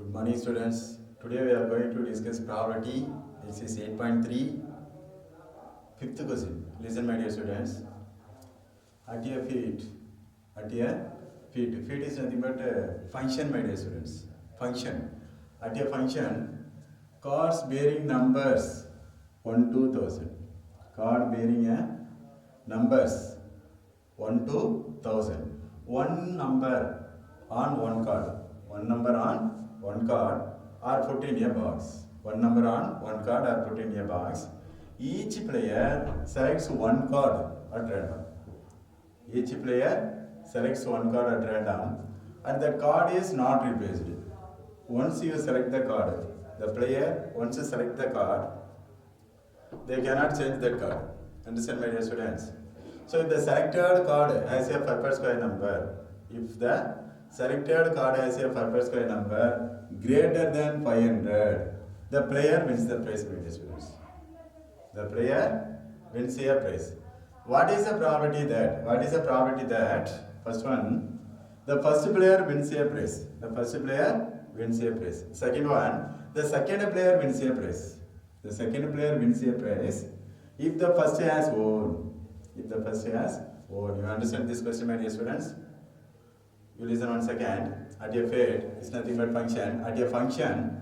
Good morning, students. Today we are going to discuss probability. This is 8.3, fifth question. Listen, my dear students. At a feet, feet is nothing but a function, my dear students. Function. At a function, cards bearing numbers 1 to 1000. Card bearing numbers 1 to 1000. One number on one card. One number on one card are put in a box. One number on one card are put in a box. Each player selects one card at random. Each player selects one card at random and the card is not replaced. Once you select the card, the player, once you select the card, they cannot change that card. Understand, my dear students? So if the selected card has a purpose square number, if the selected card has a purpose square number greater than 500, the player wins the prize, my dear students. The player wins a prize. What is the probability that? What is the probability that? First one, the first player wins a prize. The first player wins a prize. Second one, the second player wins a prize. The second player wins a prize if the first has won. If the first has won. You understand this question, my dear students? You listen 1 second. At a fate, it's nothing but function. At a function,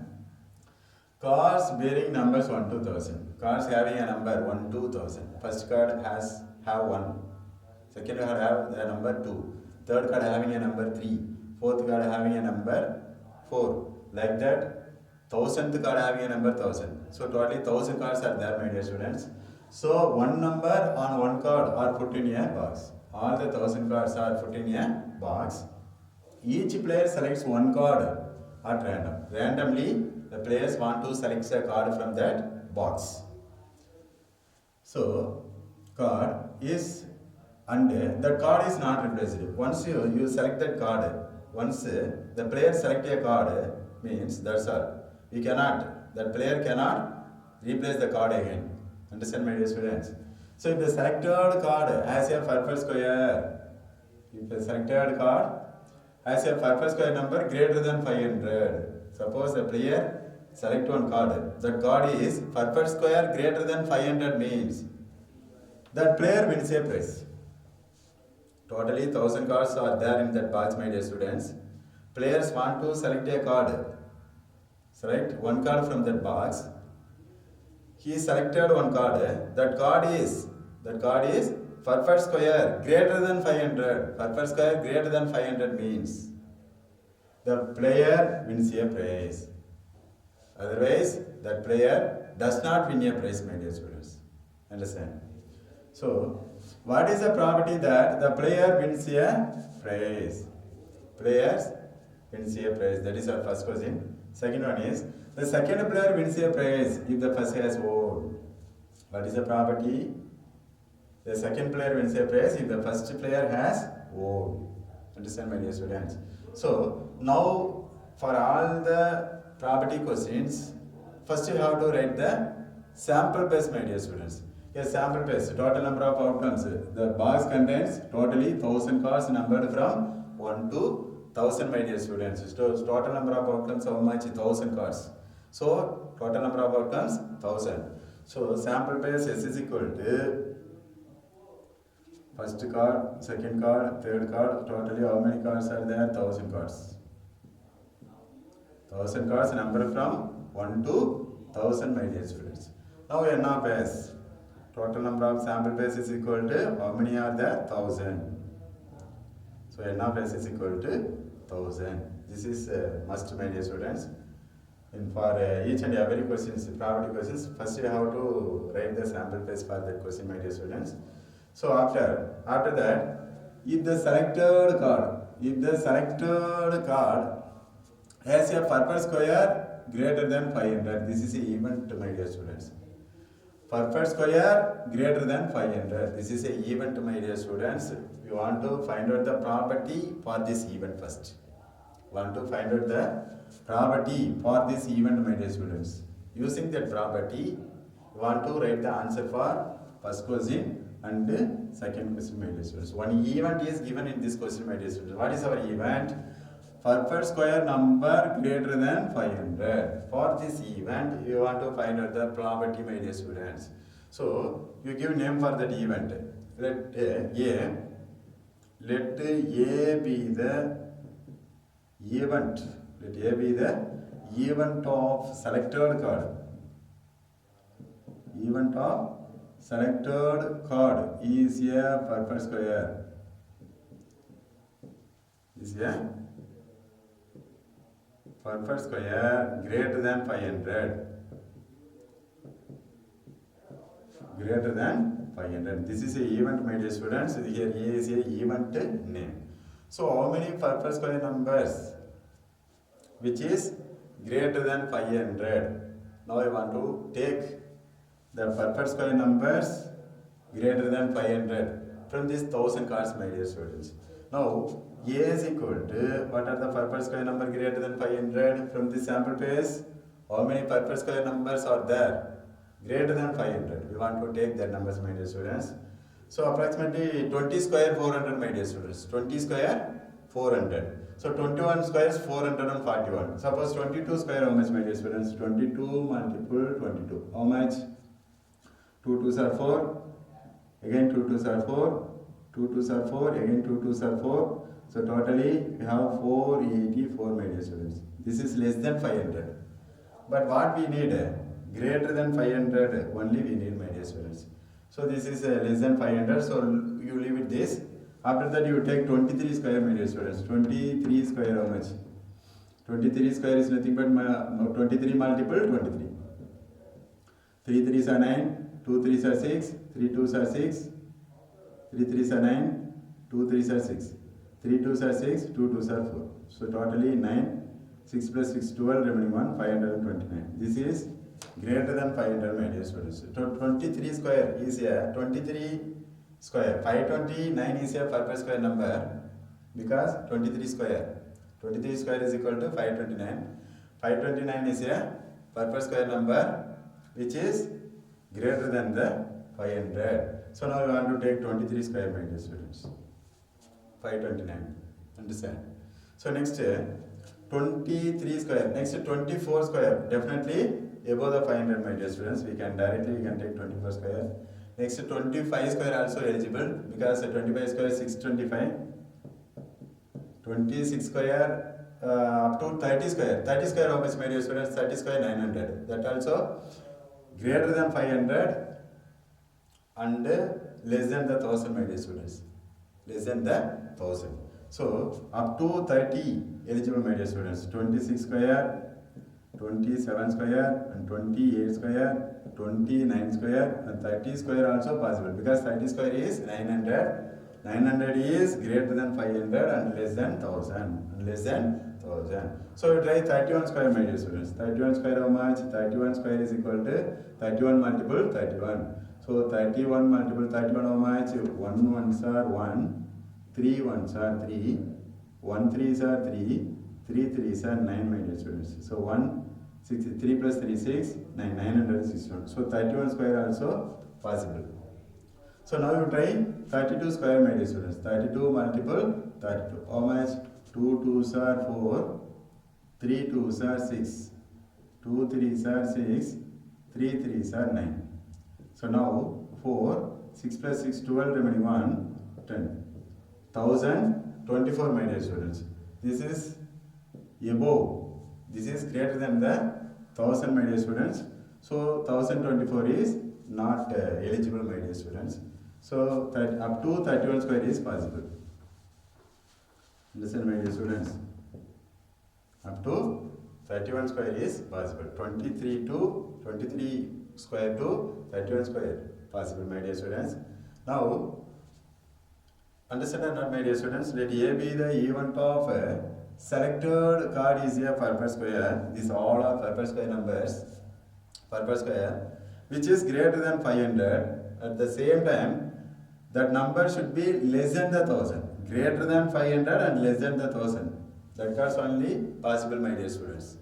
cards bearing numbers 1 to 1000. Cards having a number 1 to 1000. First card have 1. Second card have a number 2. Third card having a number 3. Fourth card having a number 4. Like that, 1000th card having a number 1000. So totally 1000 cards are there, my dear students. So one number on one card are put in a box. All the 1000 cards are put in a box. Each player selects one card at random. Randomly, the players want to select a card from that box. So, card is, and the card is not replaced. Once you select that card, once the player select a card, means that's all. That player cannot replace the card again. Understand, my dear students? So, if the selected card has a purpose square, if the selected card has a purpose square number greater than 500. Suppose the player select one card. That card is purpose square greater than 500 means that player wins a prize. Totally 1000 cards are there in that box, my dear students. Players want to select a card. Select one card from that box. He selected one card. That card is purpose square greater than 500. Purpose square greater than 500 means the player wins a prize. Otherwise, that player does not win a prize, my dear students. Understand? So, what is the probability that the player wins a prize? Players wins a prize. That is our first question. Second one is, the second player wins a prize if the first has won. What is the probability? The second player wins a prize if the first player has won. Understand, my dear students? So, now for all the probability questions, first you have to write the sample base, my dear students. A sample base, total number of outcomes. The box contains totally 1000 cards numbered from 1 to 1000, my dear students. So, total number of outcomes, how much? 1000 cards. So, total number of outcomes, 1000. So, sample base S is equal to first card, second card, third card. Totally how many cards are there? 1000 cards. 1000 cards numbered from 1 to 1000, my dear students. Now N of S. Total number of sample base is equal to how many are there? 1000. So N of S is equal to 1000. This is must, my dear students. And for each and every questions, probability questions, first you have to write the sample base for that question, my dear students. So after that, if the selected card has a purpose square greater than 500, this is an event, my dear students. Purpose square greater than 500, this is an event, my dear students. You want to find out the probability for this event first. Want to find out the probability for this event, my dear students. Using that probability, you want to write the answer for first question and second question, my dear students. One event is given in this question, my dear students. What is our event? purpose square number greater than 500. For this event, you want to find out the probability, my dear students. So, you give name for that event. Let A be the event. Let A be the event of selected card. Event of selected card is a purpose square. Is a purpose square greater than 500. Greater than 500. This is a event, my dear students. Here A is a event name. So how many purpose square numbers which is greater than 500? Now I want to take the purpose square numbers greater than 500 from these 1000 cards, my dear students. Now A is equal to, what are the purpose square number greater than 500 from this sample space? How many purpose square numbers are there? Greater than 500. We want to take that numbers, my dear students. So approximately 20 square 400, my dear students. 20 square 400. So 21 square is 441. Suppose 22 square, how much, my dear students? 22 multiple 22. How much? 2 2s are 4. Again 2 2s are 4. 2 2s are 4. Again 2 2s are 4. So totally we have 484, my dear students. This is less than 500. But what we need? Greater than 500 only we need, my dear students. So this is less than 500, so you leave it this. After that you take 23 square, my dear students. 23 square, how much? 23 square is nothing but 23 multiple 23. 3 3s are 9, 2 3s are 6, 3 2s are 6, 3 3s are 9, 2 3s are 6, 3 2s are 6, 2 2s are 4. So totally 9, 6 plus 6, 12, remaining 1, 529. This is greater than 500, my dear students. So 23 square is a 23 square. 529 is a purpose square number because 23 square. 23 square is equal to 529. 529 is a purpose square number which is greater than the 500. So now we want to take 23 square, my dear students. 529. Understand? So next 23 square. Next 24 square. Definitely above the 500, my dear students. We can take 24 square. Next 25 square also eligible because 25 square is 625. 26 square up to 30 square. 30 square how much, my dear students? 30 square 900. That also greater than 500 and less than the 1000, my dear students. Less than the 1000. So up to 30 eligible, my dear students. 26 square, 27 square and 28 square, 29 square and 30 square also possible because 30 square is 900. 900 is greater than 500 and less than 1000. So we try 31 square, my dear students. 31 square how much? 31 square is equal to 31 multiple 31. So 31 multiple 31 how much? 1 ones are 1, 3 ones are 3, 1 3s are 3, 3 3s are 9, my dear students. So 1 6, 3 plus 3 6, 9, 961. So 31 square also possible. So now you try 32 square, my dear students. 32 multiple 32. How much? 2 2s are 4, 3 2s are 6, 2 3s are 6, 3 3s are 9. So now 4, 6 plus 6, 12, remaining 1, 10. 1024, my dear students. This is above. This is greater than the 1000, my dear students. So 1024 is not eligible, my dear students. So that up to 31 square is possible. Listen, my dear students. Up to 31 square is possible. 23 square to 31 square possible, my dear students. Now understand or not, my dear students? Let A be the event of selected card is a purpose square. These all are purpose square numbers. Purpose square which is greater than 500. At the same time, that number should be less than the 1000. Greater than 500 and less than the 1000. That is only possible, my dear students.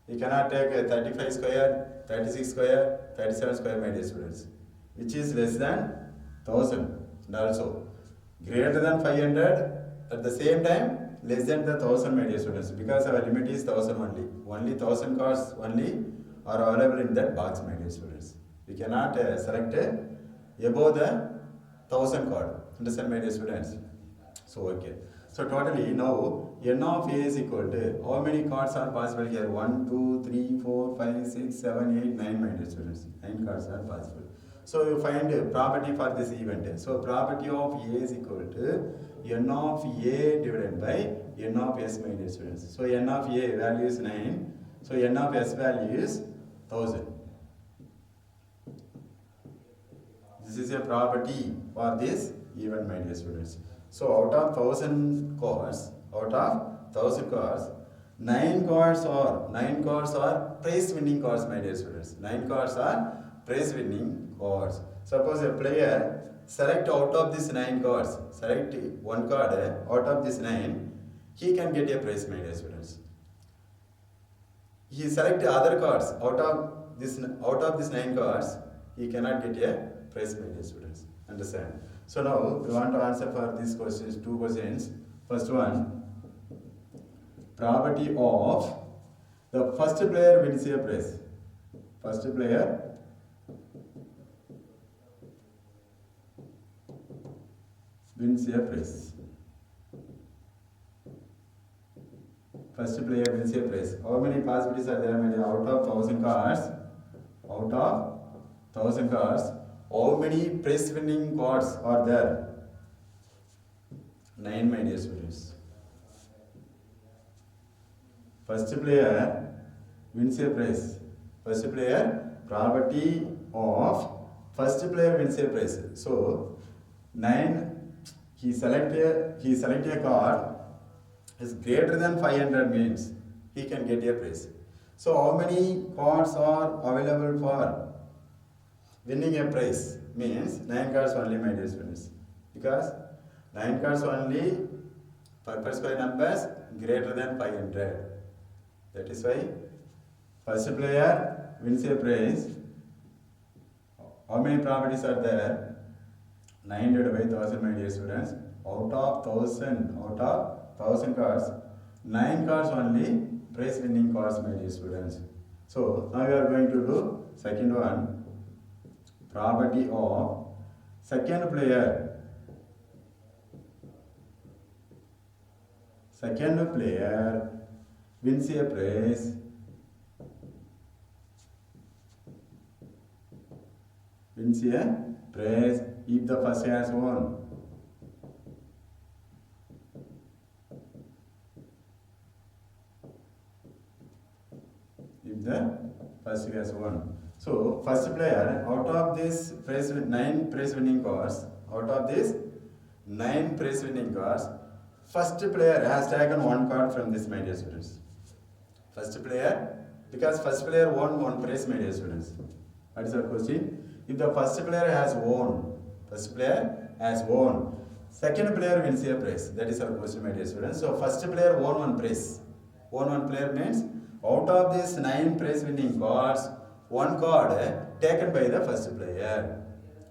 You cannot take a 35 square, 36 square, 37 square, my dear students, which is less than 1000 and also greater than 500 at the same time less than the 1000, my dear students, because our limit is 1000 only. Only 1000 cards only are available in that box, my dear students. We cannot select above the 1000 card. Understand, my dear students? So okay. So totally now n of a is equal to how many cards are possible here? 1, 2, 3, 4, 5, 6, 7, 8, 9, my dear students. 9 cards are possible. So you find property for this event. So property of a is equal to n of a divided by n of s, my dear students. So n of a value is 9. So n of s value is 1000. This is a property for this event, my dear students. So out of 1000 cards, 9 cards are prize winning cards, my dear students. 9 cards are prize winning cards. Suppose a player select out of these 9 cards, select one card out of this 9, he can get a prize, my dear students. He select other cards out of this 9 cards, he cannot get a prize, my dear students. Understand? So now we want to answer for these questions, 2 questions. First one, property of the first player wins a prize. First player wins a prize. First player wins a prize. How many possibilities are there? Out of 1000 cards, how many prize winning cards are there? 9, my dear students. First player wins a prize. First player, property of first player wins a prize. So 9, he select a card is greater than 500 means he can get a prize. So how many cards are available for winning a prize? Means 9 cards only, my dear students. Because 9 cards only purpose by numbers greater than 500. That is why first player wins a prize. How many properties are there? 9 divided by 1000, my dear students. Out of 1000 cards, 9 cards only prize winning cards, my dear students. So now we are going to do second one. Property of second player wins a prize if the first has won. If the first has won. So first player, out of this 9 prize winning cards, first player has taken 1 card from this, my dear students. First player, because first player won 1 prize, my dear students. What is our question? If the first player has won, second player wins a prize. That is our question, my dear students. So first player won 1 prize. Won 1 player means out of these 9 prize winning cards, 1 card taken by the first player.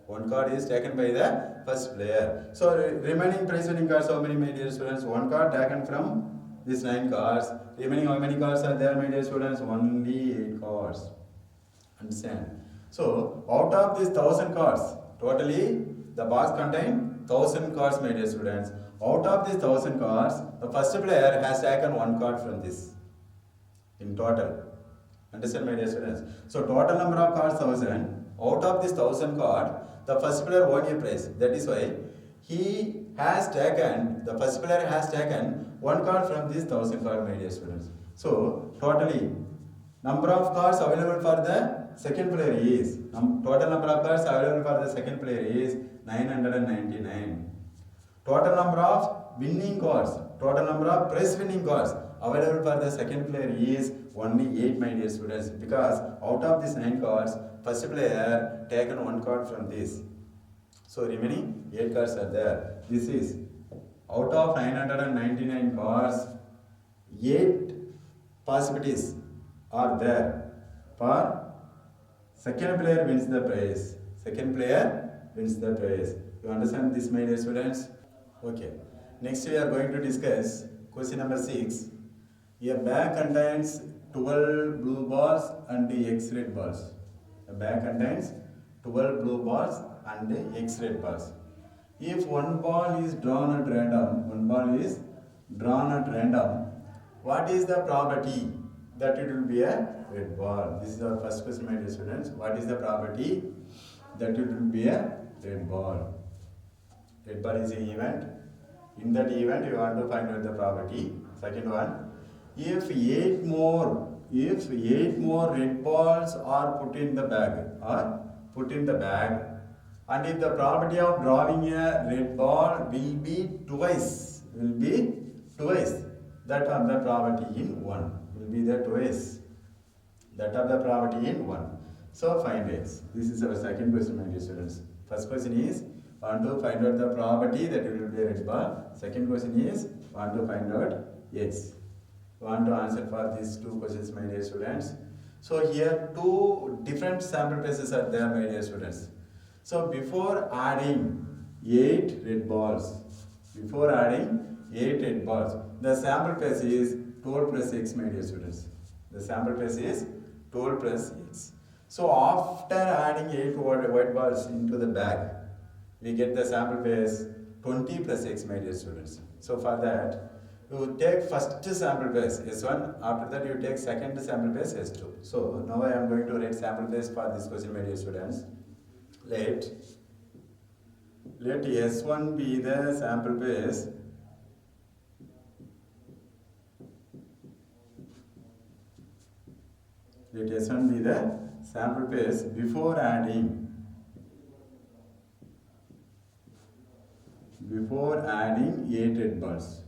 1 card is taken by the first player. So remaining prize winning cards, how many, my dear students? 1 card taken from these 9 cards. Remaining how many cards are there, my dear students? Only 8 cards. Understand? So out of these 1000 cards, totally the box contains 1000 cards, my dear students. Out of these 1000 cards, the first player has taken 1 card from this in total. Understand, my dear students? So total number of cards 1000. Out of this 1000 card, the first player won a prize. That is why the first player has taken 1 card from this 1000 card, my dear students. So totally number of cards available for the second player is, total number of cards available for the second player is 999. Total number of winning cards, total number of prize winning cards available for the second player is only 8, my dear students, because out of these 9 cards, first player taken 1 card from this. So remaining 8 cards are there. This is out of 999 cards, 8 possibilities are there for second player wins the prize. Second player wins the prize. You understand this, my dear students? Okay. Next we are going to discuss Question number 6. A bag contains 12 blue balls and X red balls. A bag contains 12 blue balls and X red balls. If one ball is drawn at random, what is the probability that it will be a red ball? This is our first question, my dear students. What is the probability that it will be a red ball? Red ball is an event. In that event, you want to find out the probability. Second one, if eight more red balls are put in the bag, and if the probability of drawing a red ball will be twice that of the probability in 1, will be the twice that of the probability in 1. So find X. This is our second question, my dear students. First question is want to find out the probability that it will be a red ball. Second question is want to find out X. Want to answer for these two questions, my dear students. So here two different sample places are there, my dear students. So before adding 8 red balls, the sample place is 12 plus X, my dear students. The sample place is 12 plus X. So after adding 8 white balls into the bag, we get the sample place 20 plus X, my dear students. So for that, you take first sample place S1, after that you take second sample place S2. So now I am going to write sample place for this question, my dear students. Let S1 be the sample place before adding 8 red balls.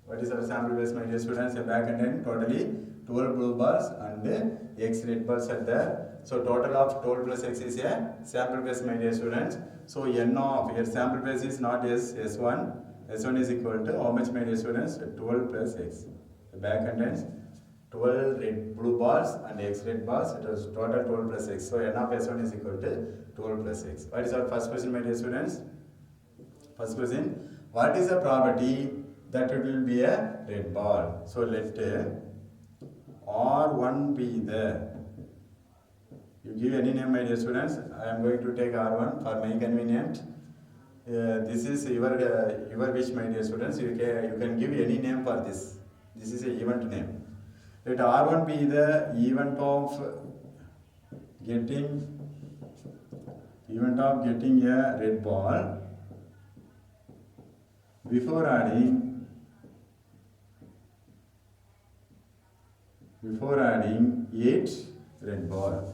What is our sample base, my dear students? A bag contains totally 12 blue balls and X red balls are there. So total of 12 plus X is a sample base, my dear students. So N of your sample base is not S1. S1 is equal to how much, my dear students? 12 plus X. The bag contains 12 blue balls and X red balls. It is total 12 plus X. So N of S1 is equal to 12 plus X. What is our first question, my dear students? First question, what is the probability that it will be a red ball? So let R1 be the, you give any name, my dear students. I am going to take R1 for my convenient. This is your wish, my dear students. You can give any name for this. This is an event name. Let R1 be the event of getting a red ball before adding 8 red balls.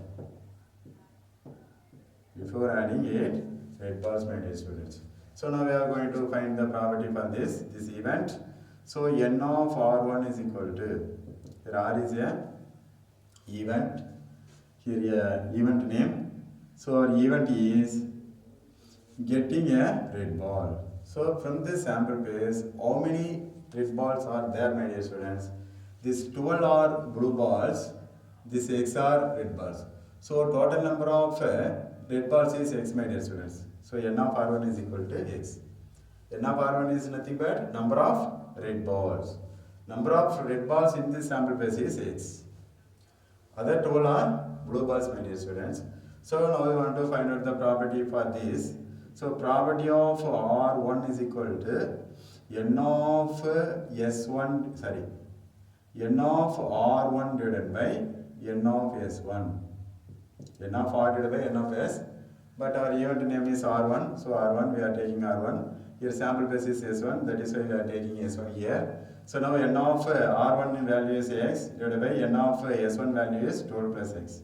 My dear students. So now we are going to find the probability for this event. So N of R1 is equal to, here R is a event, here a event name. So our event is getting a red ball. So from this sample base, how many red balls are there, my dear students? These 12 are blue balls, these X are red balls. So total number of red balls is X, my dear students. So N of R1 is equal to X. N of R1 is nothing but number of red balls. Number of red balls in this sample base is X. Other 12 are blue balls, my dear students. So now we want to find out the probability for this. So probability of R1 is equal to N of R1 divided by N of S1. N of R divided by N of S. But our event name is R1. So R1, we are taking R1. Here sample base is S1. That is why we are taking S1 here. So now N of R1 value is X divided by N of S1 value is 12 plus X.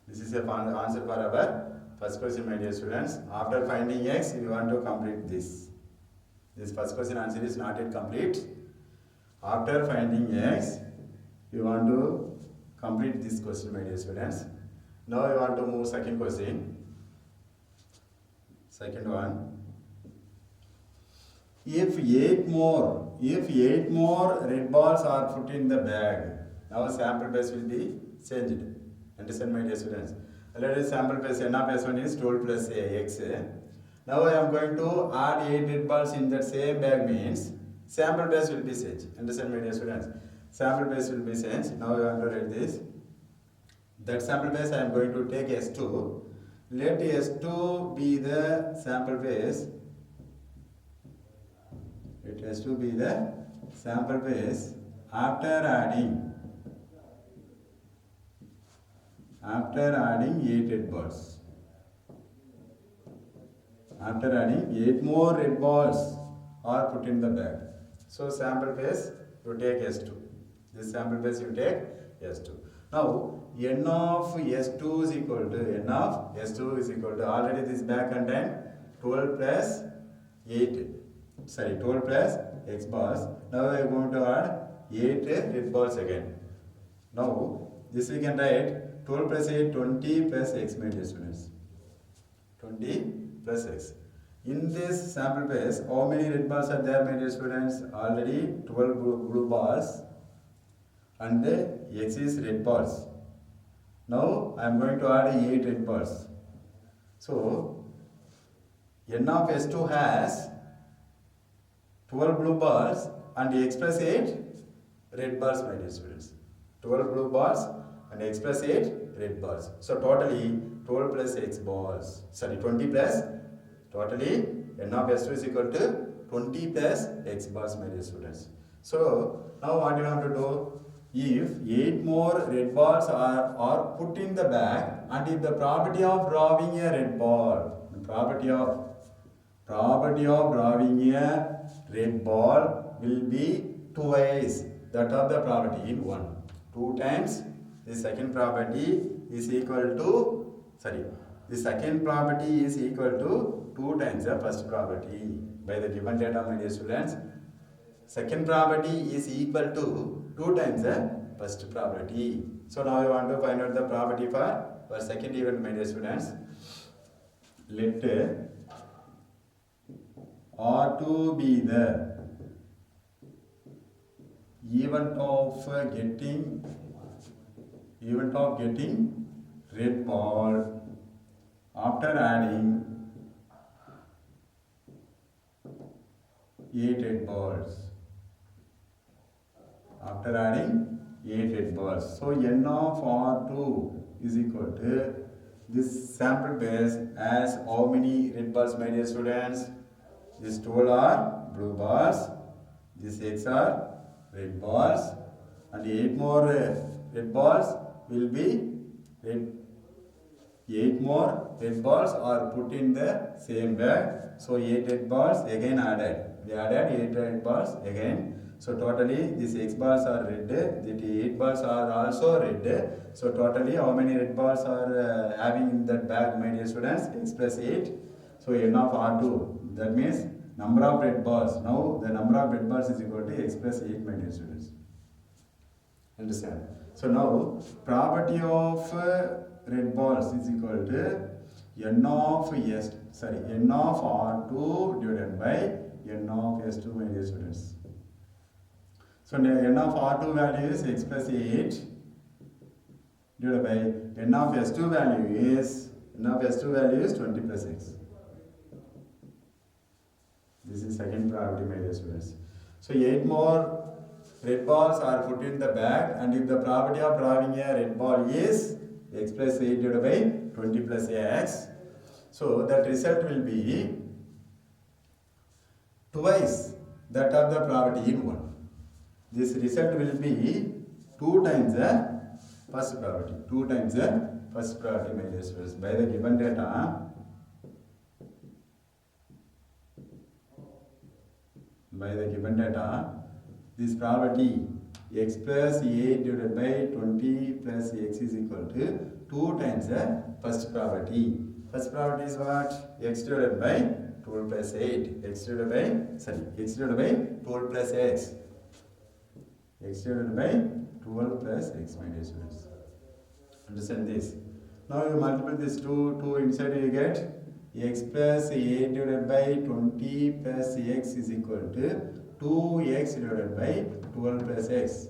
This is the answer for our first question, my dear students. After finding X, we want to complete this. This first question answer is not yet complete. After finding X, we want to complete this question, my dear students. Now we want to move second question. Second one. If eight more red balls are put in the bag, now sample base will be changed. Understand, my dear students? Let us sample base N of S1 is 12 plus X. Now I am going to add 8 red balls in that same bag means sample base will be changed. Understand, my dear students? Sample base will be changed. Now I want to write this. That sample base I am going to take S2. Let S2 be the sample base. Let S2 be the sample base after adding 8 red balls. After adding 8 more red balls are put in the bag. So sample base you take S2. This sample base you take S2. Now n of S2 is equal to already this bag contain 12 plus 12 plus X balls. Now we are going to add 8 red balls again. Now this we can write 12 plus 8, 20 plus X, my dear students. 20 plus X. In this sample base, how many red balls are there, my dear students? Already 12 blue balls and X is red balls. Now I am going to add 8 red balls. So n of S2 has 12 blue balls and X plus 8 red balls, my dear students. 12 blue balls and X plus 8 red balls. So totally 12 plus X balls. 20 plus. Totally n of S2 is equal to 20 plus X balls, my dear students. So now what you have to do? If 8 more red balls are put in the bag, and if the probability of drawing a red ball, the probability of drawing a red ball will be twice that of the probability in 1. 2 times the second probability is equal to, the second probability is equal to 2 times the first probability. By the given data, my dear students, second probability is equal to 2 times the first probability. So now I want to find out the probability for second event, my dear students. Let R2 be the event of getting red ball after adding 8 red balls. After adding 8 red balls. So n of R2 is equal to this sample base as how many red balls, my dear students? These 12 are blue balls, these X are red balls, and 8 more red balls will be red. 8 more red balls are put in the same bag. So 8 red balls again added. We added 8 red balls again. So totally these X balls are red, the 8 balls are also red. So totally how many red balls are having in that bag, my dear students? X plus 8. So n of R2, that means number of red balls. Now the number of red balls is equal to X plus 8, my dear students. Understand? So now probability of red balls is equal to n of R2 divided by n of S2, my dear students. So n of R2 value is X plus 8 divided by n of S2 value is 20 plus X. This is second probability, my dear students. So 8 more red balls are put in the bag, and if the probability of drawing a red ball is X plus 8 divided by 20 plus X, so that result will be twice that of the probability in 1. This result will be 2 times the first probability. 2 times the first probability, my dear students. By the given data, this probability X plus 8 divided by 20 plus X is equal to 2 times the first probability. First probability is what? X divided by 12 plus 8. X divided by 12 plus X. X divided by 12 plus X, my dear students. Understand this? Now you multiply this 2 inside, you get X plus 8 divided by 20 plus X is equal to 2X divided by 12 plus X.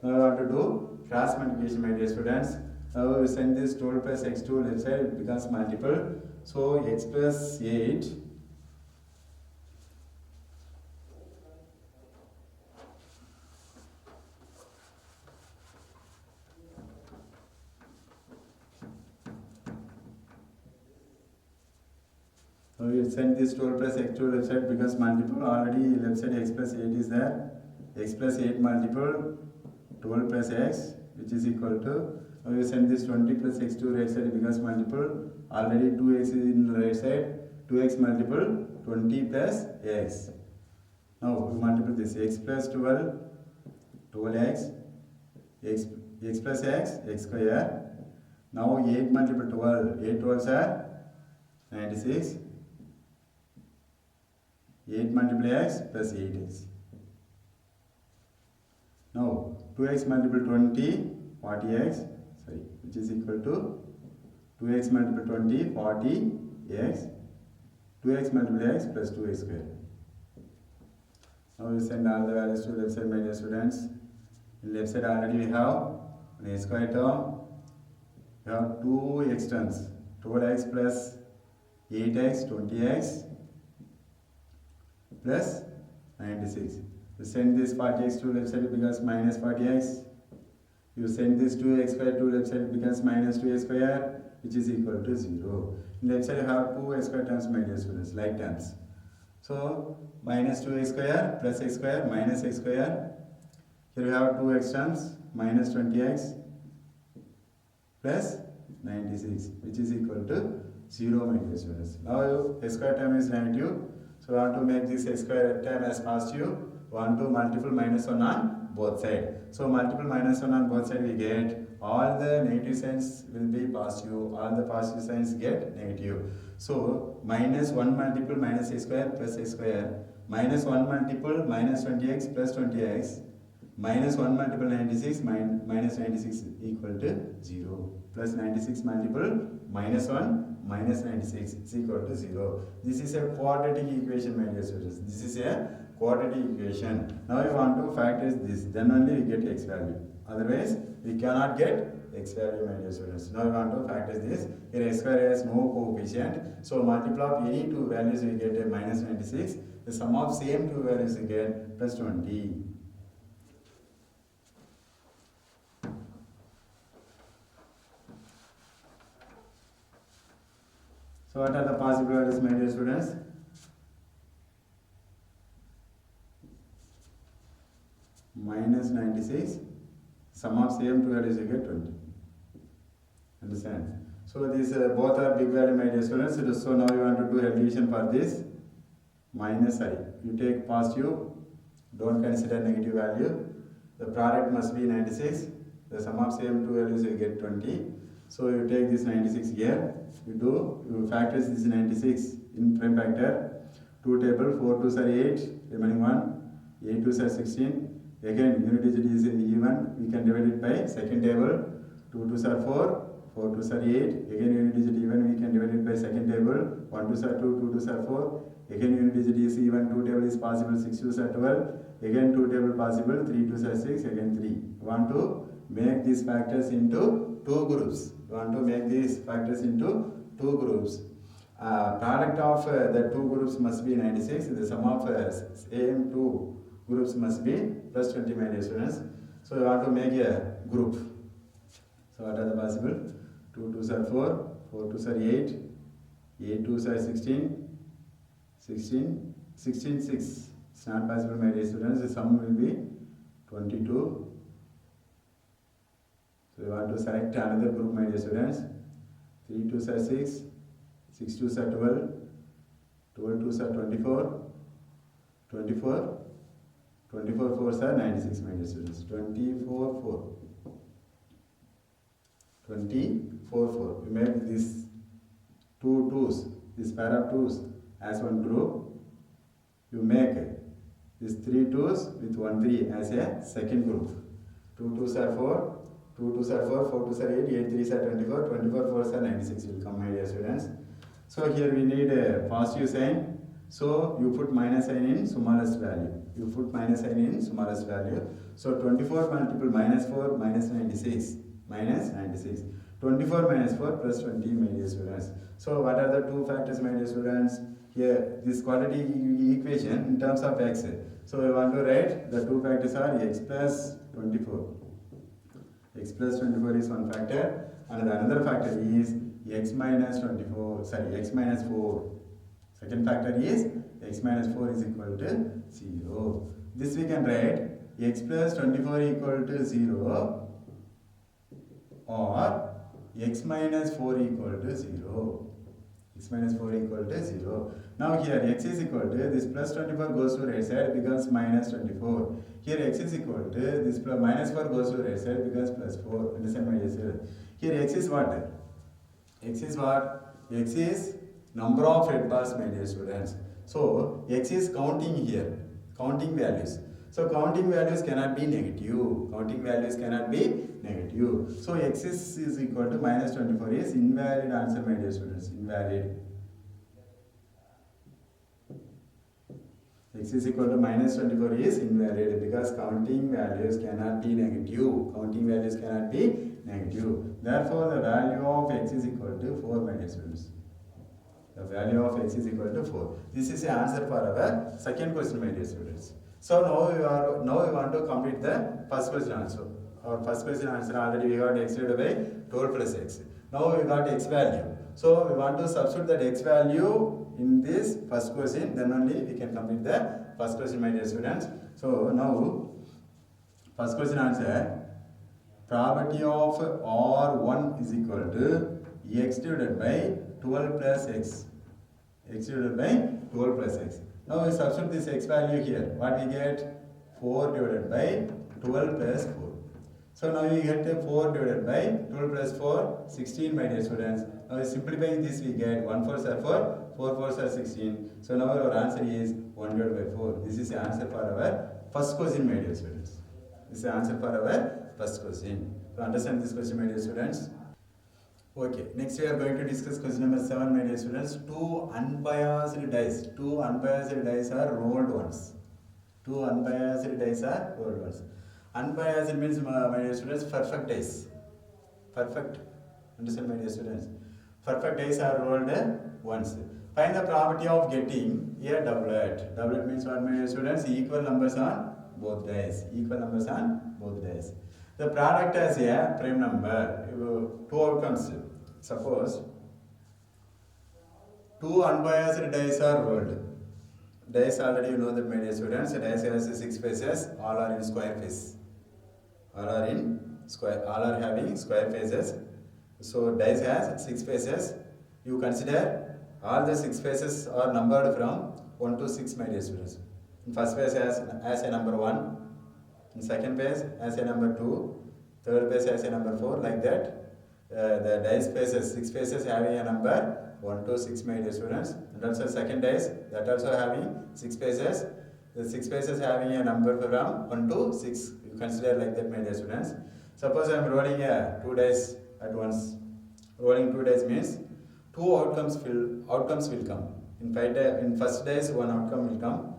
Now I want to do cross multiplication, my dear students. Now we send this 12 plus x2 left side, it becomes multiple. So x plus 8 So you send this 12 plus x2 left side becomes multiple. Already left side x plus 8 is there. X plus 8 multiple 12 plus x, which is equal to, now you send this 20 plus x2 right side becomes multiple. Already 2x is in the right side. 2x multiple 20 plus x. Now we multiply this x plus 12, 12x, x plus x square. Now 8 multiple 12, 8 12s are 96. 8 multiple x plus 8x. Now 2x multiple 20, 40x, which is equal to 2x multiple 20, 40x, 2x multiple x plus 2x square. Now we send all the values to left side, my dear students. In left side already we have an a square term, we have 2 x terms, 12x plus 8x, 20x plus 96. You send this 40x to left side, it becomes minus 40x. You send this 2x square to left side, it becomes minus 2x square, which is equal to 0. In left side you have 2x square terms, my dear students, like terms. So minus 2x square plus x square minus x square. Here you have 2x terms, minus 20x plus 96, which is equal to 0, my dear students. Now x square term is negative. So we want to make this x square term as positive. We want to multiple minus 1 on both sides. So multiple minus 1 on both sides we get all the negative signs will be positive, all the positive signs get negative. So minus 1 multiple minus x square plus x square, minus 1 multiple minus 20x plus 20x, minus 1 multiple 96 minus 96 equal to 0, plus 96 multiple minus 1 minus 96 is equal to 0. This is a quadratic equation, my dear students. This is a quadratic equation. Now we want to factor this, then only we get x value. Otherwise, we cannot get x value, my dear students. Now we want to factor this. Here x square has no coefficient. So multiply of any two values we get a minus 96. The sum of same two values we get plus 20. So what are the possible values, my dear students? Minus 96, sum of same two values you get 20. Understand? So these both are big value, my dear students. So now you want to do a division for this. Minus I. You take positive, don't consider negative value. The product must be 96. The sum of same two values you get 20. So you take this 96 here. You factor this 96 in prime factor. 2 table, 4 2s are 8, remaining 1, 8 2s are 16. Again, unit digit is even, we can divide it by second table. 2 2s are 4, 4 2s are 8. Again, unit digit even, we can divide it by second table. 1 2s are 2, 2 2s are 4. Again, unit digit is even, 2 table is possible, 6 2s are 12. Again, 2 table possible, 3 2s are 6, again 3. We want to make these factors into two groups. We want to make these factors into two groups. Product of the two groups must be 96. The sum of same two groups must be plus 20, my dear students. So we want to make a group. So what are the possible? 2 2s are 4, 4 2s are 8, 8 2s are 16, 16, 16 6. It's not possible, my dear students. The sum will be 22. So we want to select another group, my dear students. 3 2s are 6, 6 2s are 12, 12 2s are 24, 24, 24 4s are 96, my dear students. 24 4. 24 4. We make these two 2s, this pair of 2s as one group. You make these 3 2s with 1 3 as a second group. 2 2s are 4. 2 2s are 4, 4 2s are 8, 8 3s are 24, 24 4s are 96 will come, my dear students. So here we need a positive sign. So you put minus sign in smallest value. You put minus sign in smallest value. So 24 multiple minus 4 minus 96. minus 96. 24 minus 4 plus 20, my dear students. So what are the two factors, my dear students? Here, this quadratic equation in terms of x. So we want to write the two factors are x plus 24. X plus 24 is one factor, and the another factor is x minus 24, x minus 4. Second factor is x minus 4 is equal to 0. This we can write x plus 24 equal to 0 or x minus 4 equal to 0. X minus 4 equal to 0. Now here x is equal to this plus 24 goes to right side becomes minus 24. Here x is equal to this minus 4 goes to right side becomes plus 4. Understand my dear students? Here x is what? X is what? X is number of red bars, my dear students. So x is counting here, counting values. So counting values cannot be negative. Counting values cannot be negative. So x is equal to minus 24 is invalid answer, my dear students. Invalid. X is equal to minus 24 is invalid because counting values cannot be negative. Counting values cannot be negative. Therefore, the value of x is equal to 4, my dear students. The value of x is equal to 4. This is the answer for our second question, my dear students. So now we want to complete the first question also. Our first question answer already we got x divided by 12 plus x. Now we got x value. So we want to substitute that x value in this first question. Then only we can complete the first question, my dear students. So now first question answer. Property of R1 is equal to x divided by 12 plus x. X divided by 12 plus x. Now we substitute this x value here. What we get? 4 divided by 12 plus 4. So now we get 4 divided by 12 plus 4, 16, my dear students. Now we simplify this, we get 1 4s are 4, 4 4s are 16. So now our answer is 1 divided by 4. This is the answer for our first question, my dear students. This is the answer for our first question. So understand this question, my dear students. Okay, next we are going to discuss question number 7, my dear students. Two unbiased dice. Two unbiased dice are rolled ones. Two unbiased dice are rolled ones. Unbiased means, my dear students, perfect dice. Perfect. Understand, my dear students? Perfect dice are rolled once. Find the property of getting a doublet. Doublet means what, my dear students? Equal numbers on both dice. Equal numbers on both dice. The product has a prime number. Two outcomes. Suppose two unbiased dice are rolled. Dice already you know that, my dear students. Dice has 6 faces. All are in square face. All are having square faces. So dice has 6 faces. You consider all the 6 faces are numbered from 1 to 6, my dear students. In first phase as a number 1. In second phase as a number 2. Third phase as a number 4. Like that. The dice faces, 6 faces having a number 1 to 6, my dear students. And also second dice that also having 6 faces. The 6 faces having a number from 1 to 6. You consider like that, my dear students. Suppose I am rolling 2 dice at once. Rolling 2 dice means 2 outcomes will come. In first dice 1 outcome will come.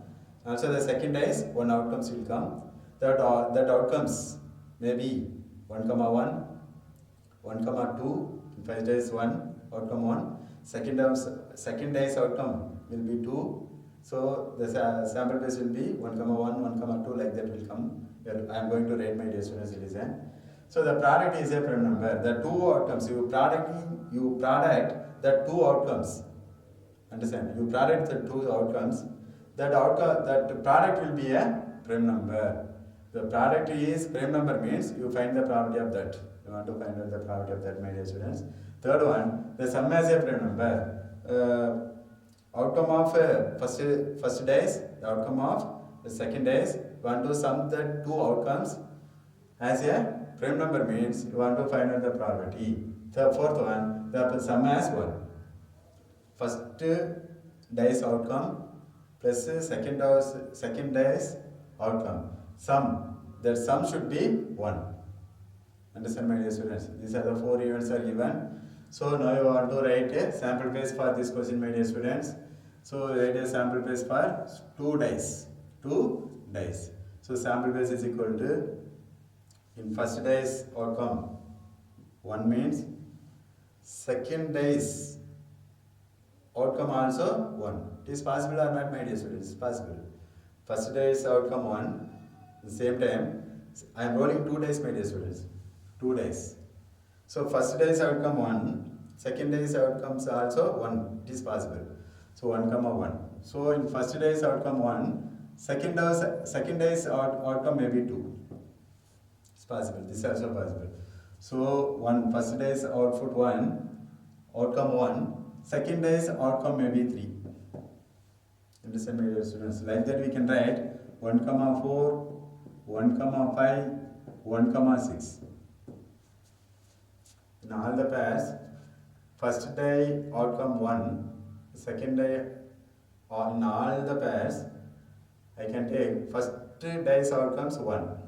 Also the second dice 1 outcomes will come. That outcomes may be 1, 1, 1, 2. In first dice 1 outcome 1. Second dice outcome will be 2. So the sample base will be 1, 1, 1, 2, like that will come. I am going to write, my dear students, listen. So the product is a prime number. The two outcomes, you product the two outcomes. Understand? You product the two outcomes. That product will be a prime number. The product is prime number means you find the property of that. You want to find out the property of that, my dear students. Third one, the sum as a prime number. Outcome of first dice, the outcome of the second dice. You want to sum the two outcomes as a prime number means you want to find out the property. The fourth one, the sum as 1. First dice outcome plus second dice outcome. Sum. That sum should be 1. Understand, my dear students? These are the 4 events are given. So now you want to write a sample base for this question, my dear students. So write a sample base for 2 dice. 2 dice. So sample base is equal to, in first dice outcome, 1 means second day's outcome also 1. It is possible or not, my dear students? It's possible. First day's outcome 1. At the same time, I am rolling 2 days, my dear students. 2 days. So first day's outcome 1. Second day's outcomes also 1. It is possible. So 1 comma 1. So in first day's outcome 1. Second day's outcome may be 2. It's possible. This is also possible. So first day's output 1, outcome 1. Second day's outcome may be 3. Understand, my dear students? Like that we can write 1 comma 4, 1 comma 5, 1 comma 6. In all the pairs, first day outcome 1, second day, or in all the pairs, I can take first day's outcomes 1.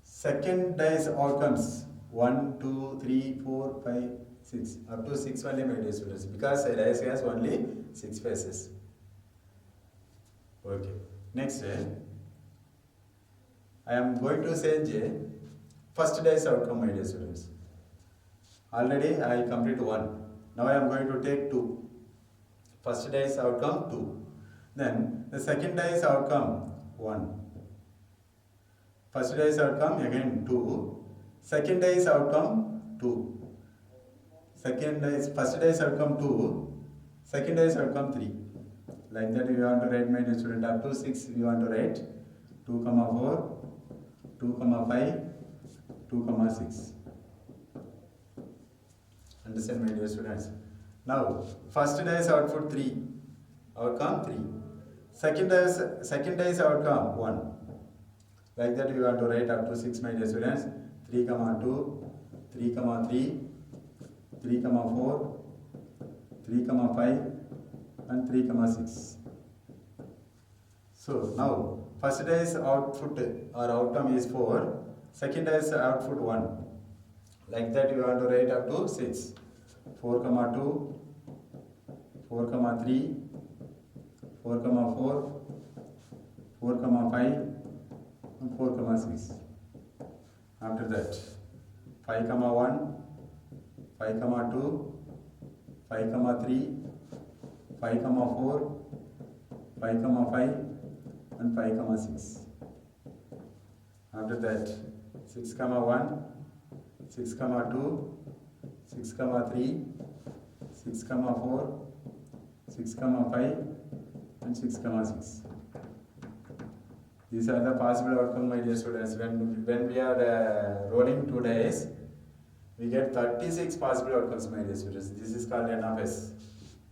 Second day's outcomes 1, 2, 3, 4, 5, 6. Up to 6 only, my dear students, because a dice has only 6 faces. Okay. Next, I am going to change first day's outcome, my dear students. Already I complete 1. Now I am going to take 2. First day's outcome 2. Then the second day's outcome 1. First day's outcome again 2. Second day's outcome 2. First day's outcome 2. Second day's outcome 3. Like that you want to write, my dear student. Up to 6 you want to write 2 comma 4, 2 comma 5, 2 comma 6. Understand, my dear students? Now first day's output 3. Outcome 3. Second day's outcome 1. Like that you want to write up to 6, my dear students. 3 comma 2, 3 comma 3, 3 comma 4, 3 comma 5, and 3 comma 6. So now first day's output or outcome is 4. Second day's output 1. Like that you want to write up to 6. 4 comma 2, 4 comma 3, 4 comma 4, 4 comma 5, and 4 comma 6. After that 5 comma 1, 5 comma 2, 5 comma 3, 5 comma 4, 5 comma 5, and 5 comma 6. After that 6 comma 1, 6 comma 2, 6 comma 3, 6 comma 4, 6 comma 5, and 6 comma 6. These are the possible outcomes, my dear students. When we are rolling 2 days, we get 36 possible outcomes, my dear students. This is called N of S.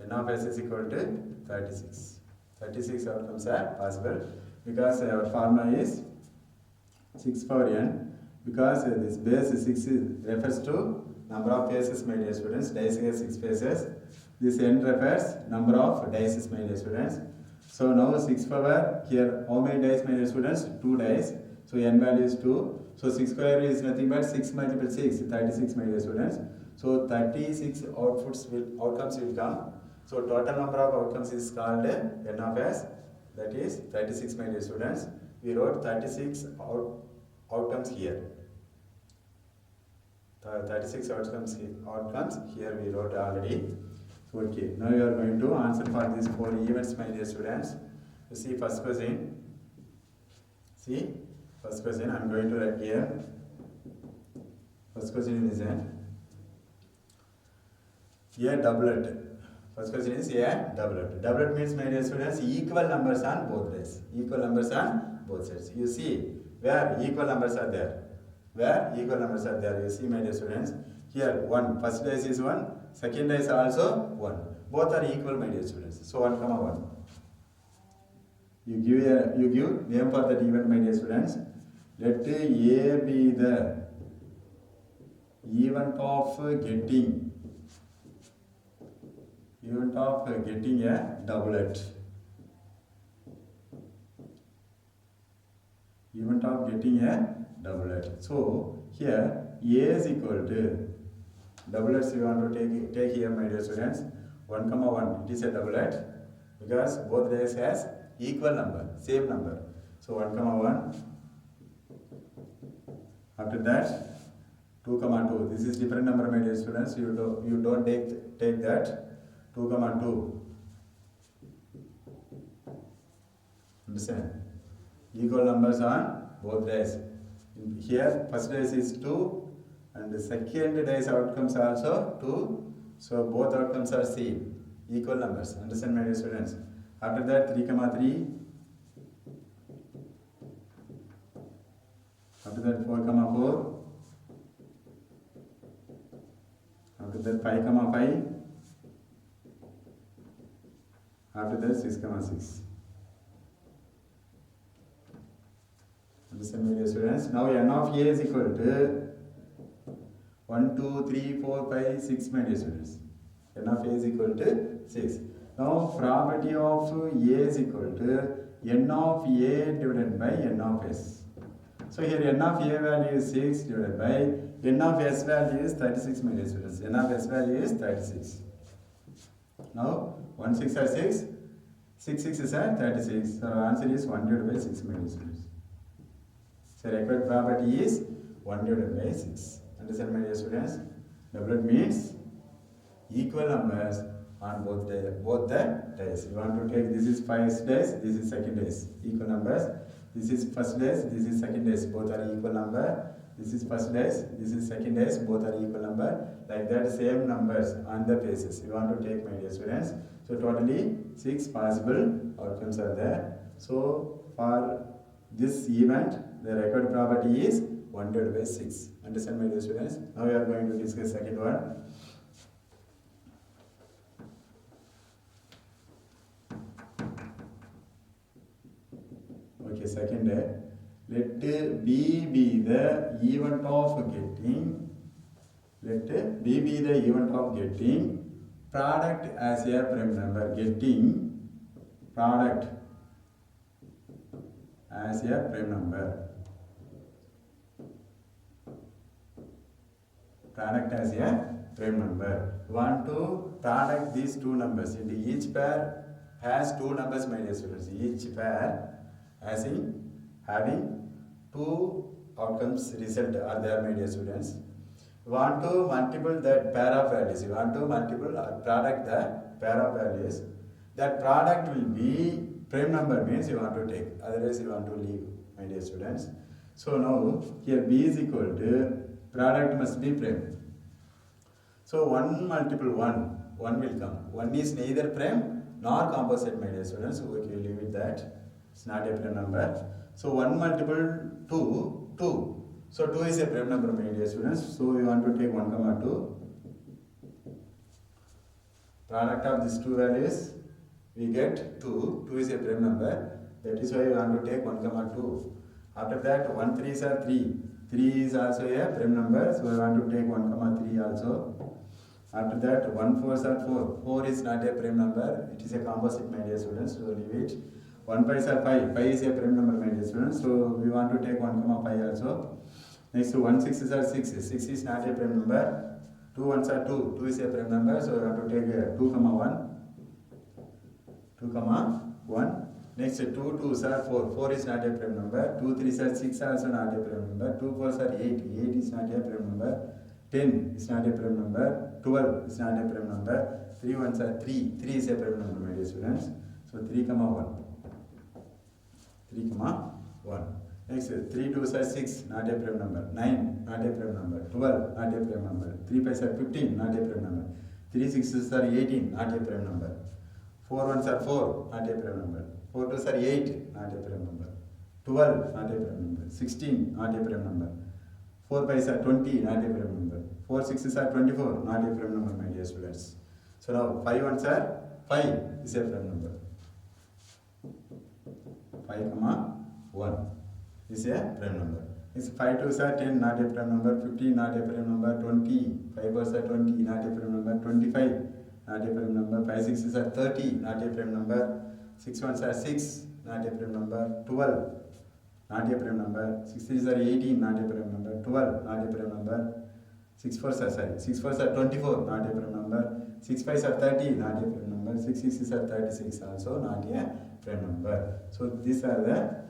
N of S is equal to 36. 36 outcomes are possible because our formula is 6 power n, because this base 6 refers to number of faces, my dear students. Dice has 6 faces. This n refers number of dice, my dear students. So now 6 power, here how many dice, my dear students? 2 dice. So n value is 2. So 6 square is nothing but 6 multiple 6, 36, my dear students. So 36 outcomes will come. So total number of outcomes is called n of s, that is 36, my dear students. We wrote 36 outcomes here. 36 outcomes here we wrote already. Okay, now we are going to answer for these 4 events, my dear students. You see first question. See, first question I am going to write here. First question is a doublet. First question is a doublet. Doublet means, my dear students, equal numbers on both sides. Equal numbers on both sides. You see where equal numbers are there. Where equal numbers are there. You see, my dear students. Here 1. First dice is 1. Second dice also 1. Both are equal, my dear students. So 1 comma 1. You give name for that event, my dear students. Let A be the event of getting a doublet. Event of getting a doublet. So here A is equal to doublets. You want to take here, my dear students. 1 comma 1. It is a doublet because both dice has equal number, same number. So 1 comma 1. After that 2, 2. This is different number, my dear students. You don't take that. 2, 2. Understand? Equal numbers on both days. Here, first days is 2, and the second day's outcomes are also 2. So both outcomes are same. Equal numbers. Understand, my dear students? After that, 3, 3. After that, 4, 4. After that, 5, 5. After that, 6, 6. Understand, my dear students? Now n of a is equal to 1, 2, 3, 4, 5, 6, my dear students. N of a is equal to 6. Now probability of a is equal to n of a divided by n of s. So here n of a value is 6 divided by n of s value is 36, my dear students. N of s value is 36. Now 1 6 are 6, 6 6 is 36. So our answer is 1 divided by 6, my dear students. So required property is 1 divided by 6. Understand, my dear students? Doublet means equal numbers on both the days. You want to take this is first days, this is second days. Equal numbers. This is first days, this is second days. Both are equal number. This is first days, this is second days. Both are equal number. Like that, same numbers on the basis. You want to take, my dear students. So totally 6 possible outcomes are there. So for this event, the record property is 1 divided by 6. Understand, my dear students? Now we are going to discuss second one. Okay, second, let B be the event of getting. Let B be the event of getting product as a prime number. Getting product as a prime number. Product as a prime number. You want to product these two numbers. Into each pair has two numbers, my dear students. Each pair as in having two outcomes result are there, my dear students. You want to multiple that pair of values. You want to multiple or product the pair of values. That product will be prime number means you want to take. Otherwise you want to leave, my dear students. So now here B is equal to product must be prime. So 1 multiple 1 will come. 1 is neither prime nor composite, my dear students. So okay, leave it that. It's not a prime number. So 1 multiple 2, 2. So 2 is a prime number, my dear students. So we want to take 1, 2. Product of these two values, we get 2. 2 is a prime number. That is why we want to take 1, 2. After that, 1 3s are 3. 3 is also a prime number. So we want to take 1, 3 also. After that, 1 4s are 4. 4 is not a prime number. It is a composite, my dear students. So leave it. 1 5s are 5. 5 is a prime number, my dear students. So we want to take 1, 5 also. Next, 1 6s are 6. 6 is not a prime number. 2 1s are 2. 2 is a prime number. So we have to take 2, 1. 2, 1. Next, 2 2s are 4. 4 is not a prime number. 2 3s are 6, also not a prime number. 2 4s are 8. 8 is not a prime number. 10 is not a prime number. 12 is not a prime number. 3 1s are 3. 3 is a prime number, my dear students. So 3, 1. 3, 1. Next, 3 2s are 6, not a prime number. 9, not a prime number. 12, not a prime number. 3 5s are 15, not a prime number. 3 6s are 18, not a prime number. 4 1s are 4, not a prime number. 4 2s are 8, not a prime number. 12, not a prime number. 16, not a prime number. 4 5s are 20, not a prime number. 4 6s are 24, not a prime number, my dear students. So now 5 1s are 5 is a prime number. 5, 1 is a prime number. It's 5 2s are 10, not a prime number. 15, not a prime number. 20, 5 4s are 20, not a prime number. 25, not a prime number. 5 6s are 30, not a prime number. 6 1s are 6, not a prime number. 12, not a prime number. 6 3s are 18, not a prime number. 12, not a prime number. 6 4s are 24, not a prime number. 6 5s are 30, not a prime number. 6 6s are 36, also not a prime number. So these are the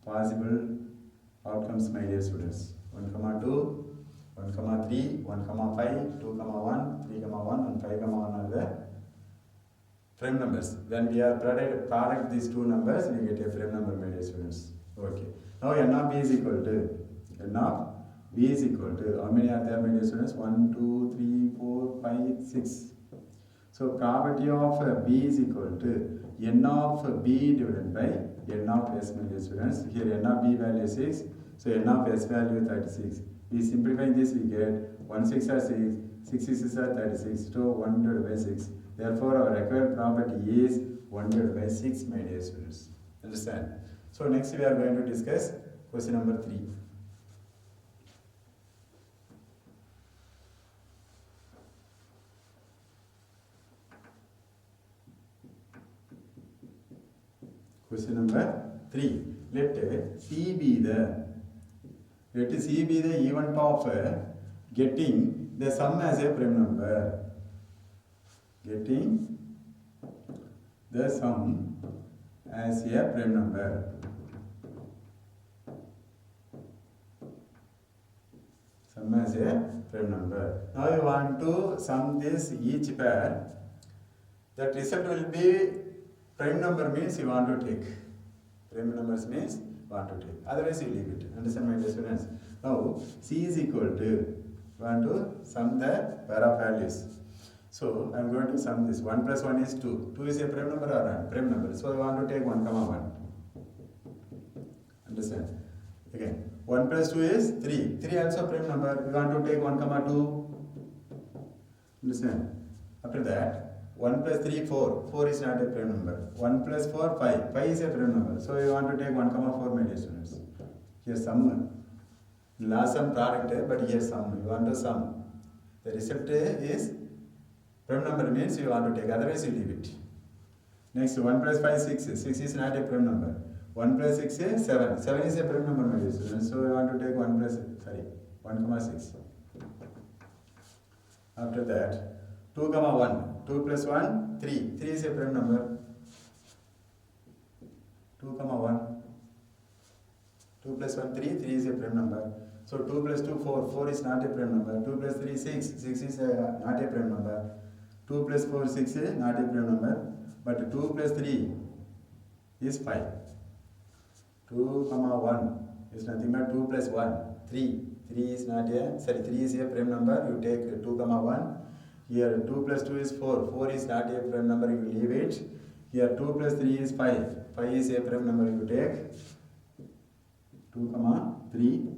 possible outcomes, my dear students. 1, 2, 1, 3, 1, 5, 2, 1, 3, 1, and 5, 1 are the prime numbers. When we are product these two numbers, we get a prime number, my dear students. Okay. Now n of b is equal to how many are there, my dear students? 1, 2, 3, 4, 5, 6. So probability of b is equal to n of b divided by n of s, my dear students. Here n of b value is 6, so n of s value 36. We simplify this, we get 1 6 are 6, 6 6 are 36, so 1 divided by 6. Therefore, our required probability is 1 divided by 6, my dear students. Understand? So next we are going to discuss question number 3. Question number 3. Let C be the event of getting the sum as a prime number. Getting the sum as a prime number. Sum as a prime number. Now you want to sum this each pair. That result will be prime number means you want to take. Prime numbers means you want to take. Otherwise you leave it. Understand, my dear students? Now C is equal to, you want to sum the pair of values. So I am going to sum this. 1 plus 1 is 2. 2 is a prime number or not? Prime number. So I want to take 1, 1. Understand? Again. 1 plus 2 is 3. 3 also prime number. We want to take 1, 2. Understand? After that, 1 plus 3, 4. 4 is not a prime number. 1 plus 4, 5. 5 is a prime number. So you want to take 1, 4, my dear students. Here sum. Last sum product, but here sum. You want to sum. The result is prime number means you want to take. Otherwise you leave it. Next, 1 plus 5, 6. 6 is not a prime number. 1 plus 6 is 7. 7 is a prime number, my dear students. So you want to take 1, 6. After that, 2, 1. 2 plus 1, 3. 3 is a prime number. 2, 1. 2 plus 1, 3. 3 is a prime number. So 2 plus 2, 4. 4 is not a prime number. 2 plus 3, 6. 6 is not a prime number. 2 plus 4, 6 is not a prime number. But 2 plus 3 is 5. 2, 1 is nothing but 2 plus 1, 3. 3 is not a, 3 is a prime number. You take 2, 1. Here 2 plus 2 is 4. 4 is not a prime number. You leave it. Here 2 plus 3 is 5. 5 is a prime number. You take 2, 3.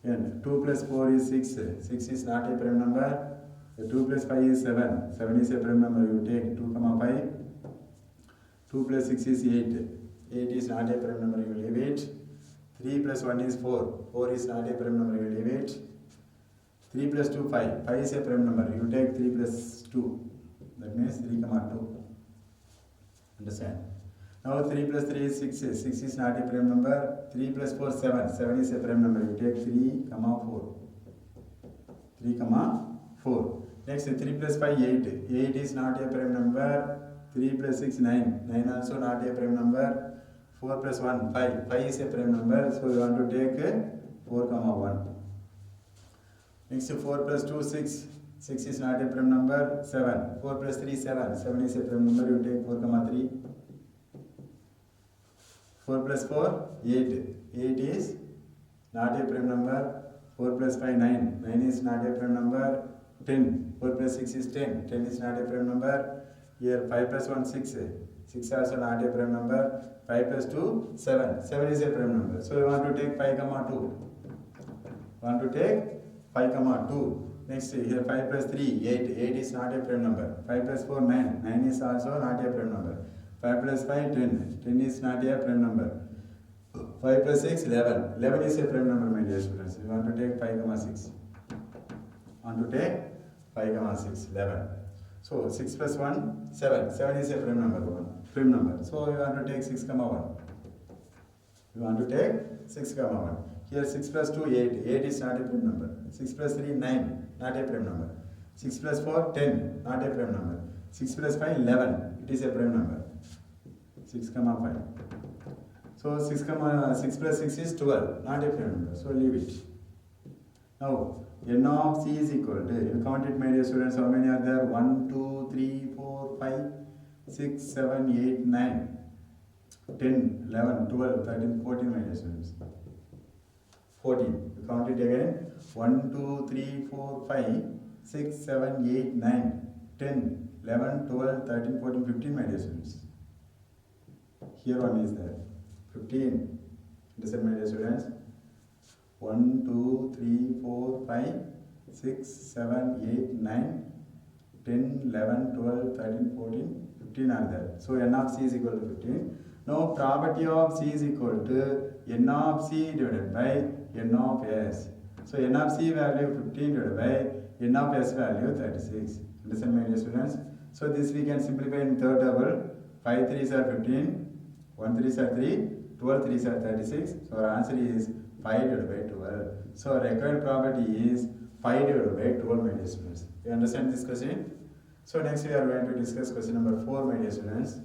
And 2 plus 4 is 6. 6 is not a prime number. 2 plus 5 is 7. 7 is a prime number. You take 2, 5. 2 plus 6 is 8. 8 is not a prime number. You leave it. 3 plus 1 is 4. 4 is not a prime number. You leave it. 3 plus 2, 5. 5 is a prime number. You take 3 plus 2. That means 3, 2. Understand? Now 3 plus 3 is 6. 6 is not a prime number. 3 plus 4, 7. 7 is a prime number. You take 3, 4. 3, 4. Next 3 plus 5, 8. 8 is not a prime number. 3 plus 6, 9. 9 also not a prime number. 4 plus 1, 5. 5 is a prime number. So you want to take 4, 1. Next 4 plus 2, 6. 6 is not a prime number. 7. 4 plus 3, 7. 7 is a prime number. You take 4, 3. 4 plus 4, 8. 8 is not a prime number. 4 plus 5, 9. 9 is not a prime number. 10. 4 plus 6 is 10. 10 is not a prime number. Here 5 plus 1, 6. 6 also not a prime number. 5 plus 2, 7. 7 is a prime number. So you want to take 5, 2. Want to take 5, 2. Next here 5 plus 3, 8. 8 is not a prime number. 5 plus 4, 9. 9 is also not a prime number. 5 plus 5, 10. 10 is not a prime number. 5 plus 6, 11. 11 is a prime number, my dear students. You want to take 5, 6. Want to take 5, 6, 11. So 6 plus 1, 7. 7 is a prime number. So you want to take 6, 1. You want to take 6, 1. Here 6 plus 2, 8. 8 is not a prime number. 6 plus 3, 9. Not a prime number. 6 plus 4, 10. Not a prime number. 6 plus 5, 11. It is a prime number. 6, 5. So 6 plus 6 is 12. Not a prime number. So leave it. Now n of c is equal to, you count it, my dear students, how many are there? 1, 2, 3, 4, 5, 6, 7, 8, 9, 10, 11, 12, 13, 14, my dear students. 14. You count it again. 1, 2, 3, 4, 5, 6, 7, 8, 9, 10, 11, 12, 13, 14, 15, my dear students. Here one is there. 15. Understand, my dear students? 1, 2, 3, 4, 5, 6, 7, 8, 9, 10, 11, 12, 13, 14, 15 are there. So n of c is equal to 15. Now property of c is equal to n of c divided by n of s. So n of c value 15 divided by n of s value 36. Understand, my dear students? So this we can simplify in third table. 5 3s are 15, 1 3s are 3, 12 3s are 36. So our answer is 5 divided by 12. So our required property is 5 divided by 12, my dear students. You understand this question? So next we are going to discuss question number 4, my dear students.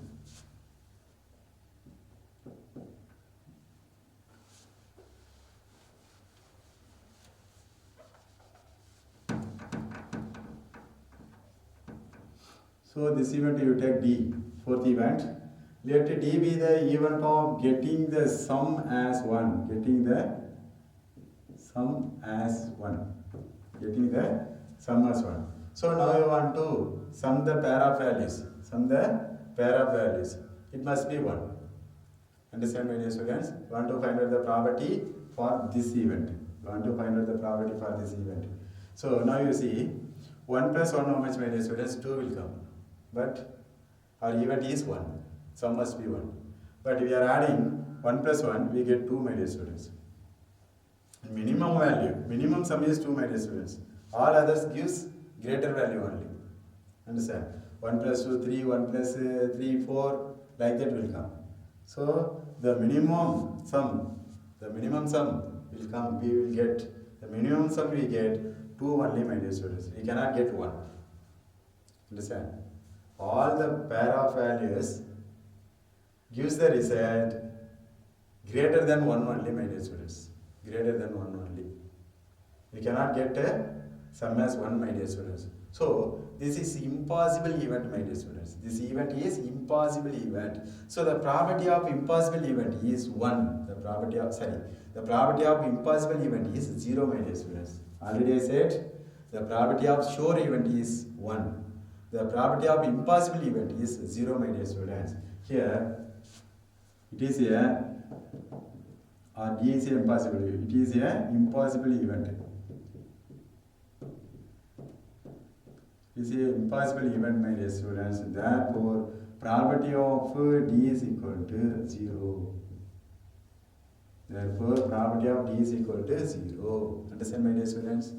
So this event you take D, fourth event. Let D be the event of getting the sum as 1. Getting the sum as 1. Getting the sum as 1. So now you want to sum the pair of values. Sum the pair of values. It must be 1. Understand, my dear students? You want to find out the property for this event. You want to find out the property for this event. So now you see 1 plus 1, how much, my dear students? 2 will come. But our event is 1. Sum must be 1. But we are adding 1 plus 1, we get 2, my dear students. Minimum value, minimum sum is 2, my dear students. All others gives greater value only. Understand? 1 plus 2, 3, 1 plus 3, 4, like that will come. So the minimum sum will come, we will get, the minimum sum we get 2 only, my dear students. We cannot get 1. Understand? All the pair of values gives the result greater than 1 only, my dear students. Greater than 1 only. We cannot get a sum as 1, my dear students. So this is impossible event, my dear students. This event is impossible event. So the property of impossible event is 1. The property of impossible event is 0, my dear students. Already I said the property of sure event is 1. The property of impossible event is 0, my dear students. Here it is a, or D is a impossible event. It is a impossible event. It is a impossible event, my dear students. Therefore, property of D is equal to 0. Therefore, property of D is equal to 0. Understand, my dear students?